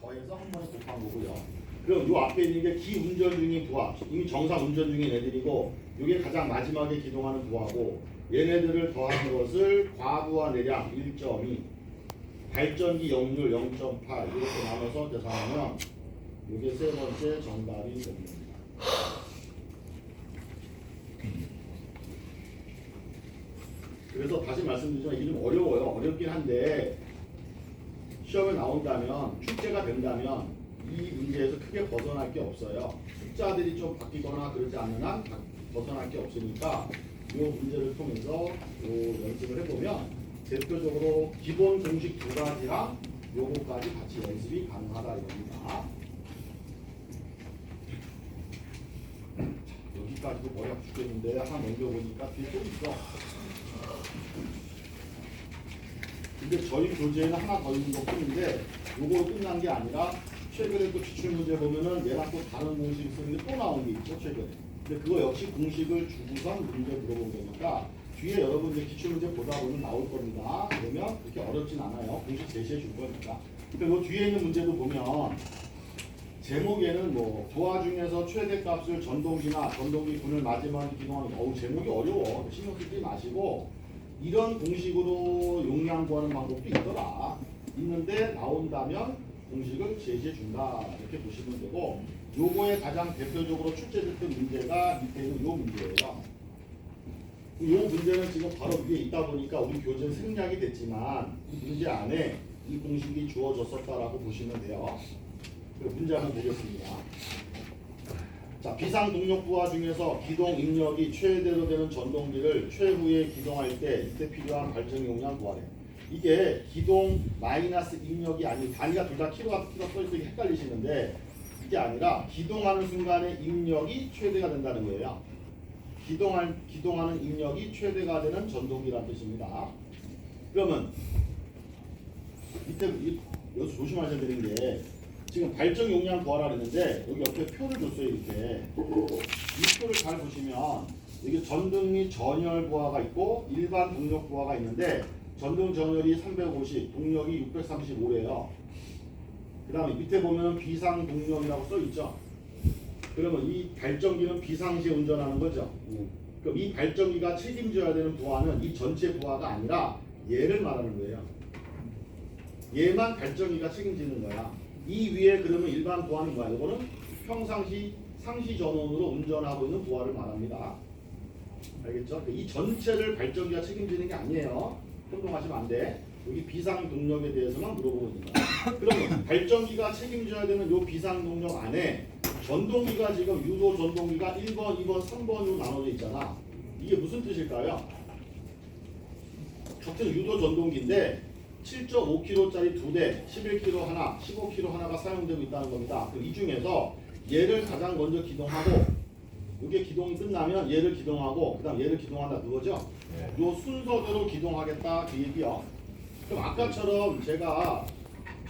더해서 한 번에 곱한 거고요. 그럼 요 앞에 있는 게 기운전 중인 부하, 이미 정상 운전 중인 애들이고, 이게 가장 마지막에 기동하는 부하고, 얘네들을 더한 것을 과부하 내량 1.2, 발전기 역률 0.8 이렇게 나눠서 계산하면 이게 세 번째 정답이 됩니다. 그래서 다시 말씀드리지만 이게 좀 어려워요. 어렵긴 한데 시험에 나온다면, 출제가 된다면 이 문제에서 크게 벗어날 게 없어요. 숫자들이 좀 바뀌거나 그러지 않는 한 벗어날 게 없으니까 이 문제를 통해서 연습을 해보면 대표적으로 기본 공식 두 가지랑 요거까지 같이 연습이 가능하다 이겁니다. 여기까지도 머리 아프 죽겠는데 하나 넘겨보니까 뒤에 또 있어. 근데 저희 교재에는 하나 더 있는 것 뿐인데 요거 끝난 게 아니라 최근에 또 기출문제 보면은 얘랑 또 다른 공식 쓰는데 또 나온 게 있죠 최근에. 근데 그거 역시 공식을 주고선 문제 물어본 거니까 뒤에 여러분 이제 기출문제 보다 보면 나올 겁니다. 그러면 그렇게 어렵진 않아요. 공식 제시해 줄 거니까. 그리고 뒤에 있는 문제도 보면 제목에는 뭐 부하 중에서 최대값을 전동기나 전동기 군을 마지막에 기동하는 어우 제목이 어려워. 신경 쓰지 마시고 이런 공식으로 용량 구하는 방법도 있더라. 있는데 나온다면 공식을 제시해 준다. 이렇게 보시면 되고 요거에 가장 대표적으로 출제됐던 문제가 밑에 있는 요 문제예요. 요 문제는 지금 바로 위에 있다 보니까 우리 교재는 생략이 됐지만 이 문제 안에 이 공식이 주어졌었다라고 보시면 돼요. 문제 한번 보겠습니다. 자, 비상동력 부하 중에서 기동 입력이 최대로 되는 전동기를 최후에 기동할 때 이때 필요한 발전 용량 구하래. 이게 기동 마이너스 입력이 아닌 단위가 둘 다 킬로와트 써있어서 헷갈리시는데 이게 아니라 기동하는 순간에 입력이 최대가 된다는 거예요. 기동하는 입력이 최대가 되는 전동기란 뜻입니다. 그러면 밑에 여기서 조심하셔야 되는 게 지금 발전 용량 구하라 그랬는데 여기 옆에 표를 줬어요. 이렇게 이 표를 잘 보시면 여기 전등 및 전열 부하가 있고 일반 동력 부하가 있는데 전등 전열이 350, 동력이 635래요. 그 다음에 밑에 보면 비상 동력이라고 써 있죠. 그러면 이 발전기는 비상시에 운전하는 거죠. 그럼 이 발전기가 책임져야 되는 부하는 이 전체 부하가 아니라 얘를 말하는 거예요. 얘만 발전기가 책임지는 거야. 이 위에 그러면 일반 부하는 뭐야? 이거는 평상시 상시 전원으로 운전하고 있는 부하를 말합니다. 알겠죠? 이 전체를 발전기가 책임지는 게 아니에요. 혼동하시면 안 돼. 여기 비상 동력에 대해서만 물어보고 있는 거야. 그러면 발전기가 책임져야 되는 이 비상 동력 안에 전동기가 지금 유도 전동기가 1번, 2번, 3번으로 나눠져 있잖아. 이게 무슨 뜻일까요? 같은 유도 전동기인데 7.5kg짜리 2대, 11kg 하나, 15kg 하나가 사용되고 있다는 겁니다. 그럼 이 중에서 얘를 가장 먼저 기동하고 이게 기동이 끝나면 얘를 기동하고 그 다음 얘를 기동한다 그거죠? 요 순서대로 기동하겠다 그 얘기요. 그럼 아까처럼 제가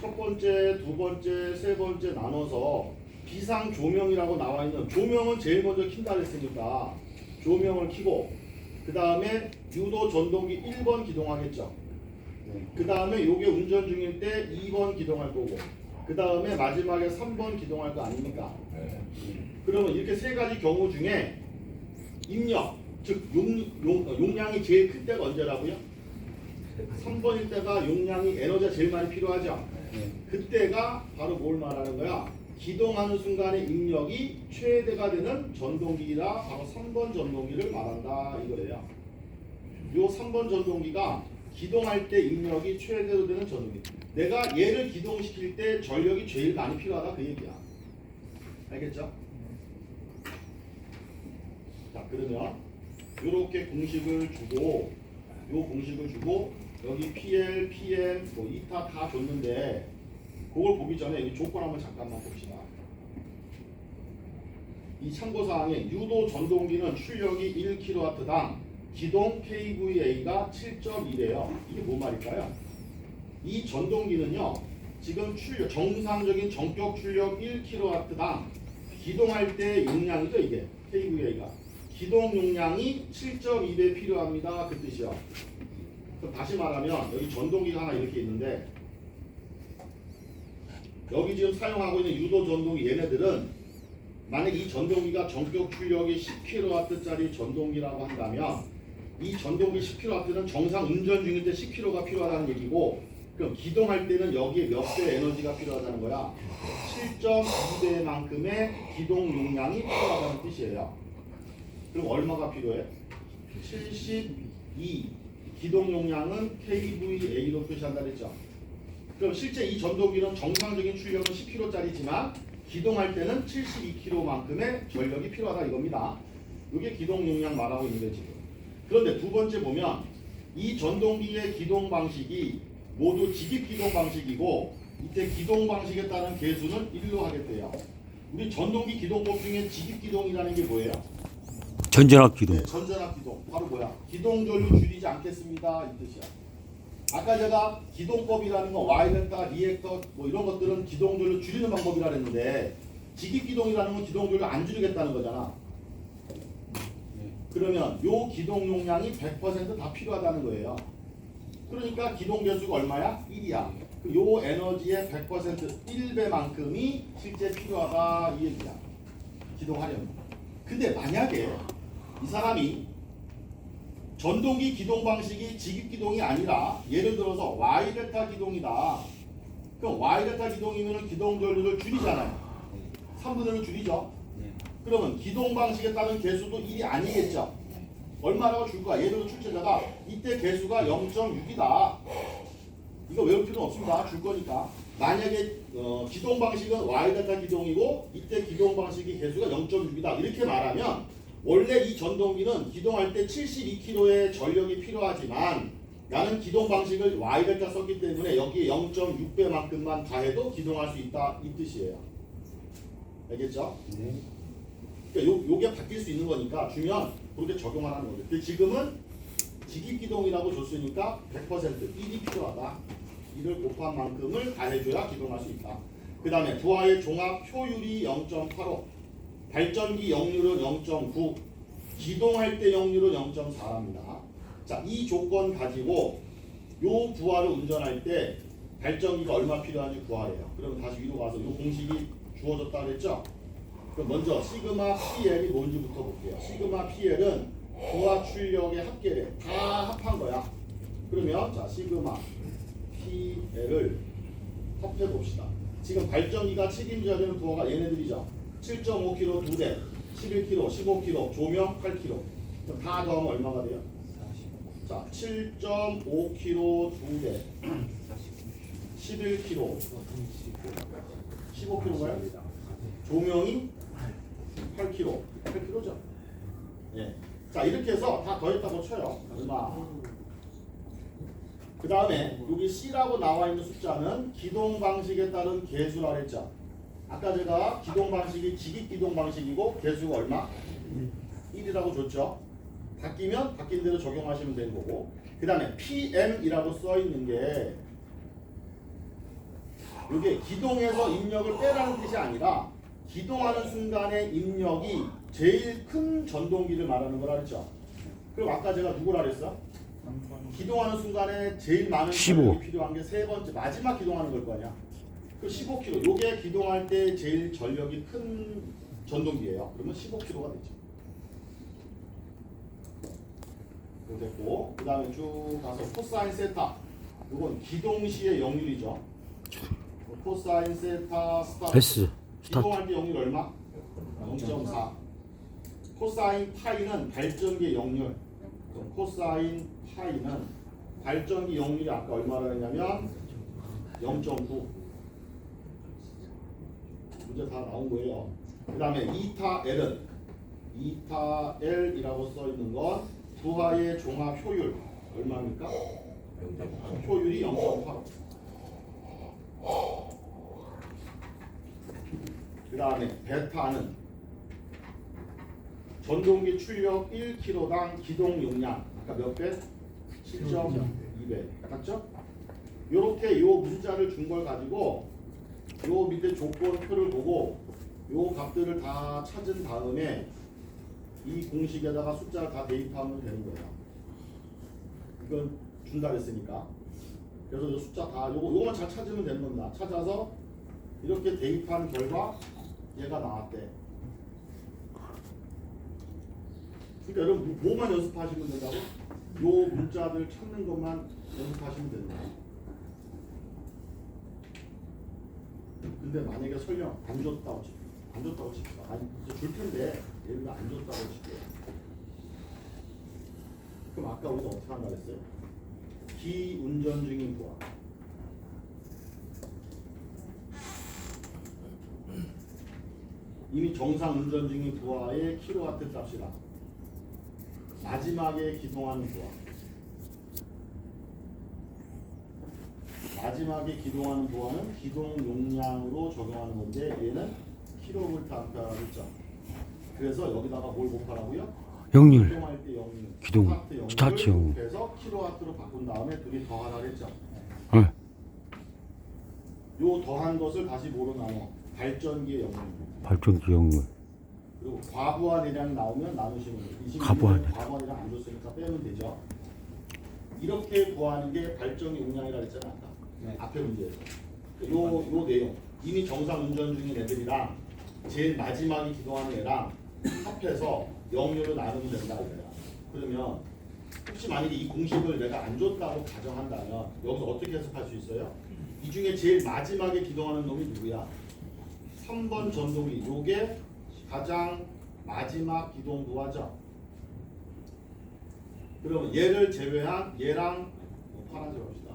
첫 번째, 두 번째, 세 번째 나눠서 비상 조명이라고 나와 있는 조명은 제일 먼저 킨다 그랬으니까 조명을 켜고 그 다음에 유도 전동기 1번 기동하겠죠. 그 다음에 요게 운전 중일 때 2번 기동할 거고 그 다음에 마지막에 3번 기동할 거 아닙니까? 그러면 이렇게 세 가지 경우 중에 입력, 즉 용량이 제일 클 때가 언제라고요? 3번일 때가 용량이 에너지가 제일 많이 필요하죠? 그때가 바로 뭘 말하는 거야? 기동하는 순간에 입력이 최대가 되는 전동기라 바로 3번 전동기를 말한다 이거예요. 요 3번 전동기가 기동할 때 입력이 최대로 되는 전동기. 내가 얘를 기동시킬 때 전력이 제일 많이 필요하다 그 얘기야. 알겠죠? 자 그러면 이렇게 공식을 주고 요 공식을 주고 여기 PL, PM, 뭐 이타 다 줬는데 그걸 보기 전에 여기 조건 한번 잠깐만 봅시다. 이 참고사항에 유도 전동기는 출력이 1kW당 기동 kVA가 7.1이에요. 이게 뭔 말일까요? 이 전동기는요. 지금 출력 정상적인 전격 출력 1kW당 기동할 때 용량이죠. 이게 kVA가 기동 용량이 7.2배 필요합니다. 그 뜻이요. 그럼 다시 말하면 여기 전동기가 하나 이렇게 있는데 여기 지금 사용하고 있는 유도 전동기 얘네들은 만약 이 전동기가 전격 출력이 10kW짜리 전동기라고 한다면 이 전동기 10kW는 정상 운전 중일 때 10kW가 필요하다는 얘기고, 그럼 기동할 때는 여기에 몇 배 에너지가 필요하다는 거야? 7.2배만큼의 기동 용량이 필요하다는 뜻이에요. 그럼 얼마가 필요해? 72. 기동 용량은 kVA로 표시한다 그랬죠. 그럼 실제 이 전동기는 정상적인 출력은 10kg짜리지만 기동할 때는 72kg만큼의 전력이 필요하다 이겁니다. 이게 기동 용량 말하고 있는 거예요 지금. 그런데 두 번째 보면 이 전동기의 기동 방식이 모두 직입 기동 방식이고, 이때 기동 방식에 따른 계수는 1로 하겠대요. 우리 전동기 기동법 중에 직입 기동이라는 게 뭐예요? 전전압 기동. 네, 전전압 기동. 바로 뭐야? 기동 전류 줄이지 않겠습니다 이 뜻이야. 아까 제가 기동법이라는 거 와이렉터, 리액터 뭐 이런 것들은 기동 전류 줄이는 방법이라 그랬는데, 직입 기동이라는 건 기동 전류 안 줄이겠다는 거잖아. 그러면 요 기동 용량이 100% 다 필요하다는 거예요. 그러니까 기동 개수가 얼마야? 1이야. 요 에너지의 100% 1배만큼이 실제 필요하다 이 얘기야. 기동하려면. 근데 만약에 이 사람이 전동기 기동 방식이 직입 기동이 아니라 예를 들어서 Y베타 기동이다. 그럼 Y베타 기동이면 기동 전류를 줄이잖아요. 3분의 1을 줄이죠. 그러면 기동 방식에 따른 개수도 1이 아니겠죠. 얼마라고 줄 거야? 예를 들어 출제자가 이때 개수가 0.6이다. 이거 외울 필요는 없습니다. 줄 거니까. 만약에 기동 방식은 Y베타 기동이고 이때 기동 방식이 개수가 0.6이다. 이렇게 말하면 원래 이 전동기는 기동할 때 72kg의 전력이 필요하지만 나는 기동 방식을 Y베타 썼기 때문에 여기에 0.6배만큼만 더해도 기동할 수 있다 이 뜻이에요. 알겠죠? 그러니까 요게 바뀔 수 있는 거니까 주면 그렇게 적용하라는 거죠. 근데 지금은 직입 기동이라고 줬으니까 100% 1이 필요하다. 1을 곱한 만큼을 더해줘야 기동할 수 있다. 그 다음에 부하의 종합 효율이 0.85, 발전기 역률은 0.9, 기동할 때 역률은 0.4랍니다. 자, 이 조건 가지고 요 부하를 운전할 때 발전기가 얼마 필요한지 구하래요. 그러면 다시 위로 가서 요 공식이 주어졌다 그랬죠? 그럼 먼저 시그마 PL이 뭔지부터 볼게요. 시그마 PL은 부하 출력의 합계래. 다 합한 거야. 그러면 자 시그마 PL을 합해 봅시다. 지금 발전기가 책임져야 되는 부하가 얘네들이죠. 7.5kg 2대, 11kg, 15kg, 조명 8kg. 그럼 다 더하면 얼마가 돼요? 자, 7.5kg 2대, 11kg, 15kg가요? 조명이 8kg, 8kg죠. 예. 자, 이렇게 해서 다 더했다고 쳐요. 얼마? 그 다음에 여기 C라고 나와 있는 숫자는 기동 방식에 따른 개수라고 했죠. 아까 제가 기동 방식이 직입 기동 방식이고 개수가 얼마? 1이라고 줬죠. 바뀌면 바뀐 대로 적용하시면 되는 거고. 그 다음에 PM이라고 써 있는 게 이게 기동에서 입력을 빼라는 뜻이 아니라 기동하는 순간의 입력이 제일 큰 전동기를 말하는 거라 그랬죠. 그럼 아까 제가 누구라 그랬어? 기동하는 순간에 제일 많은 15. 전력이 필요한 게 세 번째 마지막 기동하는 걸 거 아니야. 그 15kg. 요게 기동할 때 제일 전력이 큰 전동기예요. 그러면 15kg가 되죠. 이거 됐고, 그 다음에 쭉 가서 코사인 세타. 이건 기동 시의 역률이죠. 코사인 세타 스타트. S. 기동할 때 역률 얼마? 0.4. 코사인 파이는 발전기의 역률. 그럼 코사인 파이는 발전기 역률이 아까 얼마나 했냐면 0.9. 문제 다 나온 거예요. 그 다음에 이타 L은 이타 L이라고 써 있는 건 부하의 종합 효율 얼마입니까? 효율이 0.85. 그 다음에 베타는 전동기 출력 1kg당 기동 용량 아까 몇 배? 7.2배 맞죠? 요렇게 요 문자를 준 걸 가지고 요 밑에 조건표를 보고 요 값들을 다 찾은 다음에 이 공식에다가 숫자를 다 대입하면 되는 거예요. 이건 준다 그랬으니까. 그래서 요 숫자 다 요거만 잘 찾으면 되는 겁니다. 찾아서 이렇게 대입한 결과 얘가 나왔대. 그러니까 여러분 뭐만 연습하시면 된다고? 요 문자들 찾는 것만 연습하시면 된다. 근데 만약에 설령 안 줬다고 칩시다. 안 줬다고 칩시다. 아니 이제 줄 텐데 얘를 안 줬다고 칠게요. 그럼 아까 우리가 어떻게 한다 그랬어요? 기운전 중인 부하. 이미 정상 운전 중인 부하의 킬로와트 값이다. 마지막에 기동하는 부하. 마지막에 기동하는 부하는 기동 용량으로 적용하는 건데 얘는 킬로볼트 암페어라고 했죠. 그래서 여기다가 뭘 곱하라고요? 역률, 기동할 때 영률, 기동, 스타트 영률. 그래서 킬로와트로 바꾼 다음에 둘이 더하라고 했죠. 네. 요 더한 것을 다시 뭐로 나눠? 발전기의 영률. 발전기 역률. 그리고 과부하 대량이 나오면 나누시면 돼요. 과부하 대량. 과부하 대량 안 줬으니까 빼면 되죠. 이렇게 구하는 게 발전기 용량이라 했잖아 아까. 네. 앞에 문제에서. 요 내용. 이미 정상 운전 중인 애들이랑 제일 마지막에 기동하는 애랑 합해서 영률로 나누면 된다 이거야. 그러면 혹시 만약에 이 공식을 내가 안 줬다고 가정한다면 여기서 어떻게 해석할 수 있어요? 이 중에 제일 마지막에 기동하는 놈이 누구야? 3번 전동기. 요게 가장 마지막 기동 부하죠. 그러면 얘를 제외한 얘랑 파란색 합시다.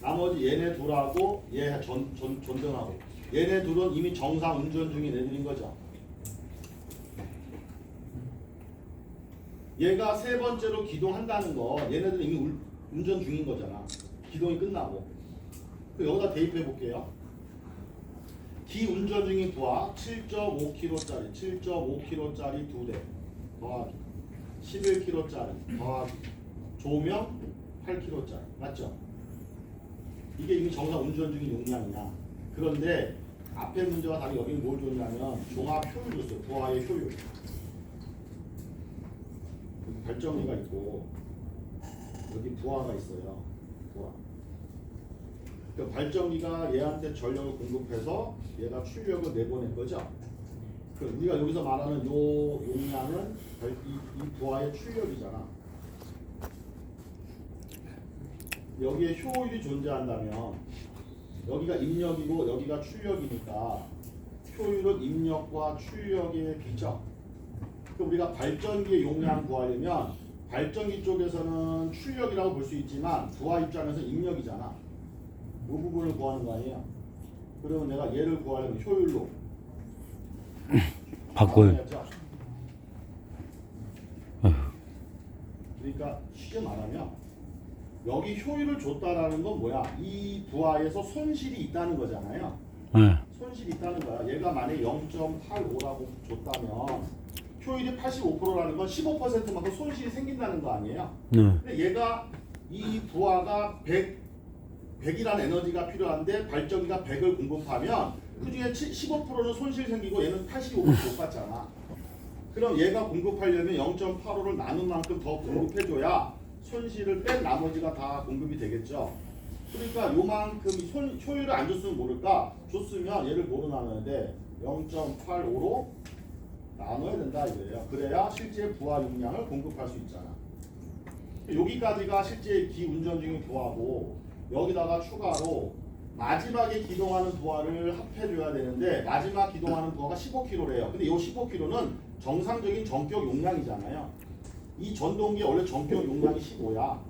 나머지 얘네 둘하고 얘 전등하고 얘네 둘은 이미 정상 운전 중인 애들인 거죠. 얘가 세 번째로 기동한다는 거 얘네들은 이미 운전 중인 거잖아. 기동이 끝나고. 그럼 여기다 대입해 볼게요. 기운전 중인 부하 7.5kg짜리 7.5kg짜리 2대 더하기 11kg짜리 더하기 조명 8kg짜리 맞죠? 이게 이미 정상 운전 중인 용량이야. 그런데 앞에 문제와 다르게 여기는 뭘 줬냐면 종합 효율 줬어요. 부하의 효율. 여기 발전기가 있고 여기 부하가 있어요. 부하. 그 발전기가 얘한테 전력을 공급해서 얘가 출력을 내보낸 거죠. 그 우리가 여기서 말하는 요 용량은 이 부하의 출력이잖아. 여기에 효율이 존재한다면 여기가 입력이고 여기가 출력이니까 효율은 입력과 출력의 비죠. 그럼 우리가 발전기의 용량 구하려면 발전기 쪽에서는 출력이라고 볼 수 있지만 부하 입장에서 입력이잖아. 이 부분을 구하는 거 아니에요. 그러면 내가 얘를 구하려면 효율로 바꿔요. 그러니까 쉽게 말하면 여기 효율을 줬다라는 건 뭐야? 이 부하에서 손실이 있다는 거잖아요. 네. 손실이 있다는 거야. 얘가 만약에 0.85라고 줬다면 효율이 85%라는 건 15%만큼 손실이 생긴다는 거 아니에요? 네. 근데 얘가 이 부하가 100이라는 에너지가 필요한데 발전기가 100을 공급하면 그 중에 15%는 손실 생기고 얘는 85% 못 받잖아. 그럼 얘가 공급하려면 0.85를 나눈 만큼 더 공급해줘야 손실을 뺀 나머지가 다 공급이 되겠죠. 그러니까 요만큼 효율을 안 줬으면 모를까? 줬으면 얘를 뭐로 나눠야 돼? 0.85로 나눠야 된다 이거예요. 그래야 실제 부하 용량을 공급할 수 있잖아. 여기까지가 실제 기운전 중인 부하고 여기다가 추가로 마지막에 기동하는 부하를 합해줘야 되는데 마지막 기동하는 부하가 15kg래요. 근데 이 15kg는 정상적인 전격 용량이잖아요. 이 전동기 원래 전격 용량이 15야.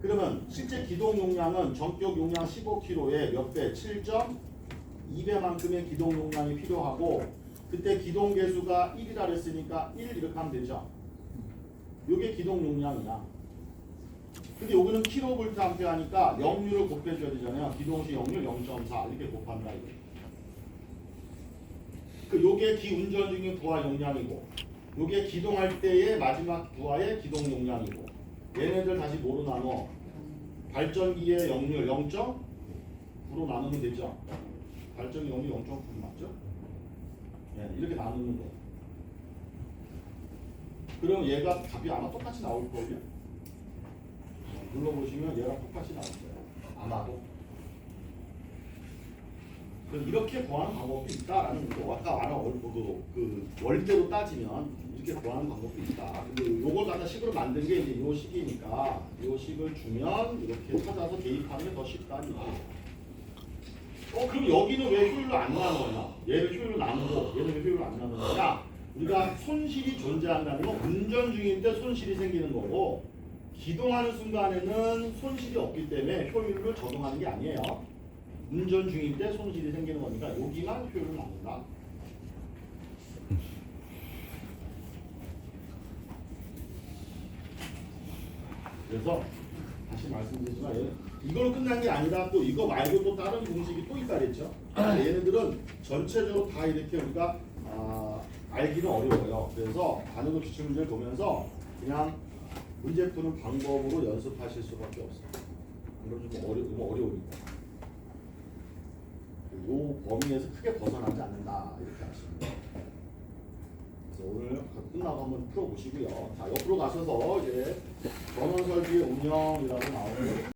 그러면 실제 기동 용량은 전격 용량 15kg에 몇 배? 7.2배만큼의 기동 용량이 필요하고 그때 기동 계수가 1이라 그랬으니까 1 이렇게 하면 되죠. 이게 기동 용량이야. 근데 여기는 킬로볼트 암페어 하니까 역률을 곱해줘야 되잖아요. 기동시 역률 0.4 이렇게 곱한다 이거. 그 요게 기운전 중인 부하 용량이고 요게 기동할 때의 마지막 부하의 기동 용량이고 얘네들 다시 뭐로 나눠? 발전기의 역률 0.9로 나누면 되죠. 발전기 역률 0.9 맞죠? 네, 이렇게 나누는 거. 그럼 얘가 답이 아마 똑같이 나올 거예요. 눌러보시면 얘랑 똑같이 나올 거예요. 아마도. 이렇게 구하는 방법도 있다라는 거. 아까 말한 그 원리대로 따지면 이렇게 구하는 방법도 있다. 근데 요걸 갖다 식으로 만든 게 이제 요 식이니까 요 식을 주면 이렇게 찾아서 대입하는 게 더 쉽다. 그럼 여기는 왜 효율을 안 나누냐? 얘는 효율을 나누고 얘는 왜 효율을 안 나누느냐? 우리가 손실이 존재한다는 건 운전 중일 때 손실이 생기는 거고 기동하는 순간에는 손실이 없기 때문에 효율을 적용하는 게 아니에요. 운전 중일 때 손실이 생기는 거니까 여기만 효율을 나눈다. 그래서 다시 말씀드리지만 이걸로 끝난 게 아니라 또 이거 말고 또 다른 공식이 또 있다 그랬죠. 얘네들은 전체적으로 다 이렇게 우리가 알기는 어려워요. 그래서 단어도 기출 문제를 보면서 그냥 문제 푸는 방법으로 연습하실 수밖에 없어요. 그럼 좀 어려우니까. 이 범위에서 크게 벗어나지 않는다 이렇게 하시면 돼요. 그래서 오늘 끝나고 한번 풀어보시고요. 자, 옆으로 가셔서 이제 전원 설비의 운영이라고 나오는